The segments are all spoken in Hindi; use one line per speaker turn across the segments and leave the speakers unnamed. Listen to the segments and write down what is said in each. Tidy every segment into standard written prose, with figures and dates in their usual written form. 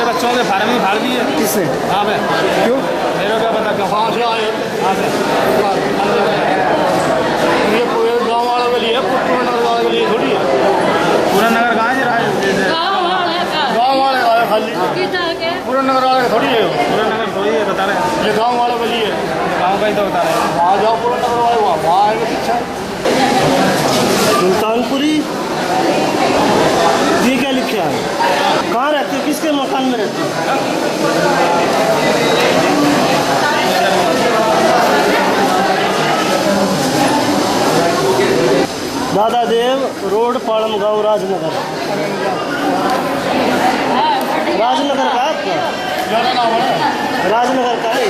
मेरे बच्चों के फार्म ही फाड़ दिए।
किसने?
हाँ मैं
क्यों?
मेरे क्या पता कहाँ से आए।
ये पूरे गाँव वालों के लिए, पूरे नगर वालों के लिए थोड़ी है।
पूरा नगर कहाँ से रहा है?
गाँव वाले आए खाली, पूरे नगर वाले थोड़ी है।
पूरा नगर थोड़ी है बता रहे हैं।
ये गाँव वालों के लिए,
गाँव का ही तो बता रहे हैं।
वहाँ जाओ पूरे नगर वाले, वहाँ आएंगे पीछे।
सुल्तानपुरी ये क्या लिखा है? कहाँ रहते हो? किसके मकान में रहते हो? दादादेव रोड पाड़म गाँव राजनगर। राजनगर का आपका? राजनगर का है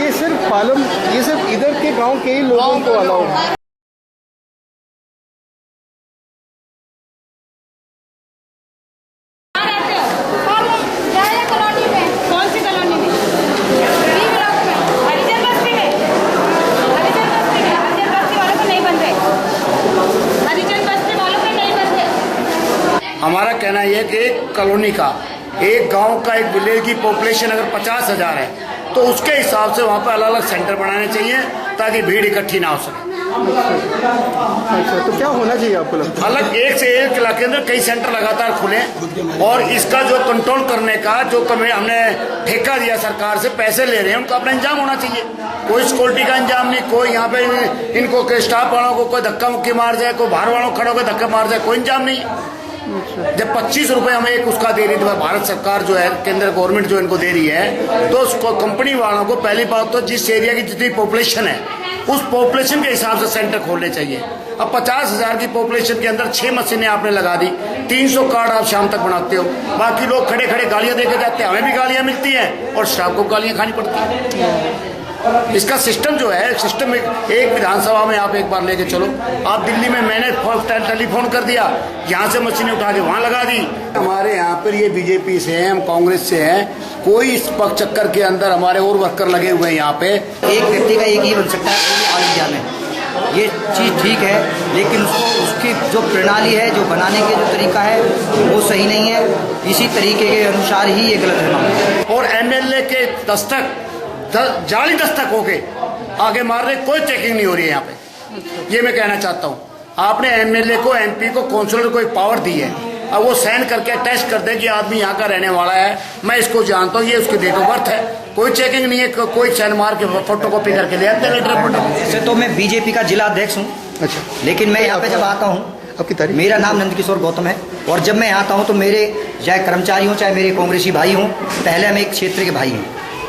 ये सिर्फ पालम, ये सिर्फ इधर के गांव के ही लोगों को अलाउ है।
कौन सी कॉलोनी में? हरिजन बस्ती में। हरिजन बस्ती में, हरिजन बस्ती वालों को नहीं बन रहे। हरिजन बस्ती वालों को नहीं बन रहे।
हमारा कहना यह है कि एक कॉलोनी का, एक गांव का, एक विलेज की पॉपुलेशन अगर 50,000 है तो उसके हिसाब से वहाँ पर अलग अलग सेंटर बनाने चाहिए ताकि भीड़ इकट्ठी ना हो सके।
अच्छा, तो क्या होना चाहिए आपको लगता है?
अलग एक से एक इलाके के अंदर कई सेंटर लगातार खुले और इसका जो कंट्रोल करने का जो हमने ठेका दिया सरकार से, पैसे ले रहे हैं, उनका अपना इंजाम होना चाहिए। कोई सिक्योरिटी का इंजाम नहीं, कोई यहाँ पे इनको स्टाफ वालों को कोई धक्का मुक्की मार जाए, कोई बाहर वालों को खड़ा होकर धक्का मार जाए, कोई इंजाम नहीं। जब 25 रुपए हमें एक उसका दे रही थी भारत सरकार जो है, केंद्र गवर्नमेंट जो इनको दे रही है, तो उसको कंपनी वालों को पहली बात तो जिस एरिया की जितनी पॉपुलेशन है उस पॉपुलेशन के हिसाब से सेंटर खोलने चाहिए। अब 50,000 की पॉपुलेशन के अंदर 6 मशीनें आपने लगा दी, 300 कार्ड आप शाम तक बनाते हो, बाकी लोग खड़े खड़े गालियां देके जाते हैं, हमें भी गालियां मिलती हैं और स्टाफ को गालियां खानी पड़ती हैं। इसका सिस्टम जो है, सिस्टम एक विधानसभा में आप एक बार लेके चलो। आप दिल्ली में मैंने टेलीफोन कर दिया, यहाँ से मशीनें उठा के वहाँ लगा दी। हमारे यहाँ पर ये बीजेपी से हैं, हम कांग्रेस से हैं, कोई इस चक्कर के अंदर हमारे और वर्कर लगे हुए हैं यहाँ पे।
एक व्यक्ति का एक ही बन सकता है ऑल इंडिया में, ये चीज़ ठीक है, लेकिन उसकी जो प्रणाली है, जो बनाने के जो तरीका है वो सही नहीं है। इसी तरीके के अनुसार ही ये गलत है।
और एमएलए के दस्तक जाली दस्तक होके आगे मार रहे, कोई चेकिंग नहीं हो रही है यहाँ पे। ये मैं कहना चाहता हूँ, आपने एमएलए को, एमपी को, काउंसिलर को एक पावर दी है, अब वो साइन करके टेस्ट कर दे कि आदमी यहाँ का रहने वाला है, मैं इसको जानता हूँ, ये उसकी डेट ऑफ बर्थ है, कोई चेकिंग नहीं है, कोई साइन मार के फोटोकॉपी करके ले आते हैं लेटर।
वैसे तो मैं बीजेपी का जिला अध्यक्ष हूँ,
अच्छा,
लेकिन मैं यहाँ पे जब आता हूँ,
आपकी तारीफ?
मेरा नाम नंदकिशोर गौतम है, और जब मैं आता हूँ तो मेरे चाहे कर्मचारी हों, चाहे मेरे कांग्रेसी भाई हों, पहले हम एक क्षेत्र के भाई हैं।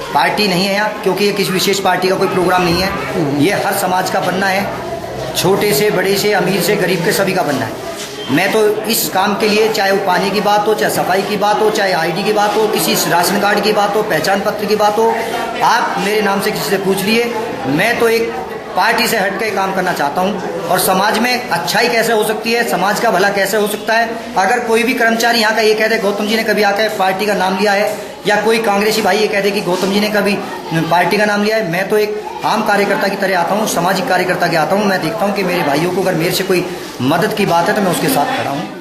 पार्टी नहीं है यहाँ, क्योंकि ये किसी विशेष पार्टी का कोई प्रोग्राम नहीं है, ये हर समाज का बनना है, छोटे से बड़े से अमीर से गरीब के सभी का बनना है। मैं तो इस काम के लिए, चाहे वो पानी की बात हो, चाहे सफाई की बात हो, चाहे आईडी की बात हो, किसी राशन कार्ड की बात हो, पहचान पत्र की बात हो, आप मेरे नाम से किसी से पूछ लिए, मैं तो एक पार्टी से हट के काम करना चाहता हूं। और समाज में अच्छाई कैसे हो सकती है, समाज का भला कैसे हो सकता है, अगर कोई भी कर्मचारी यहाँ का ये कहते गौतम जी ने कभी आकर पार्टी का नाम लिया है, या कोई कांग्रेसी भाई ये कहते कि गौतम जी ने कभी पार्टी का नाम लिया है, मैं तो एक आम कार्यकर्ता की तरह आता हूँ, सामाजिक कार्यकर्ता के आता हूँ। मैं देखता हूँ कि मेरे भाइयों को अगर मेरे से कोई मदद की बात है तो मैं उसके साथ खड़ा हूँ।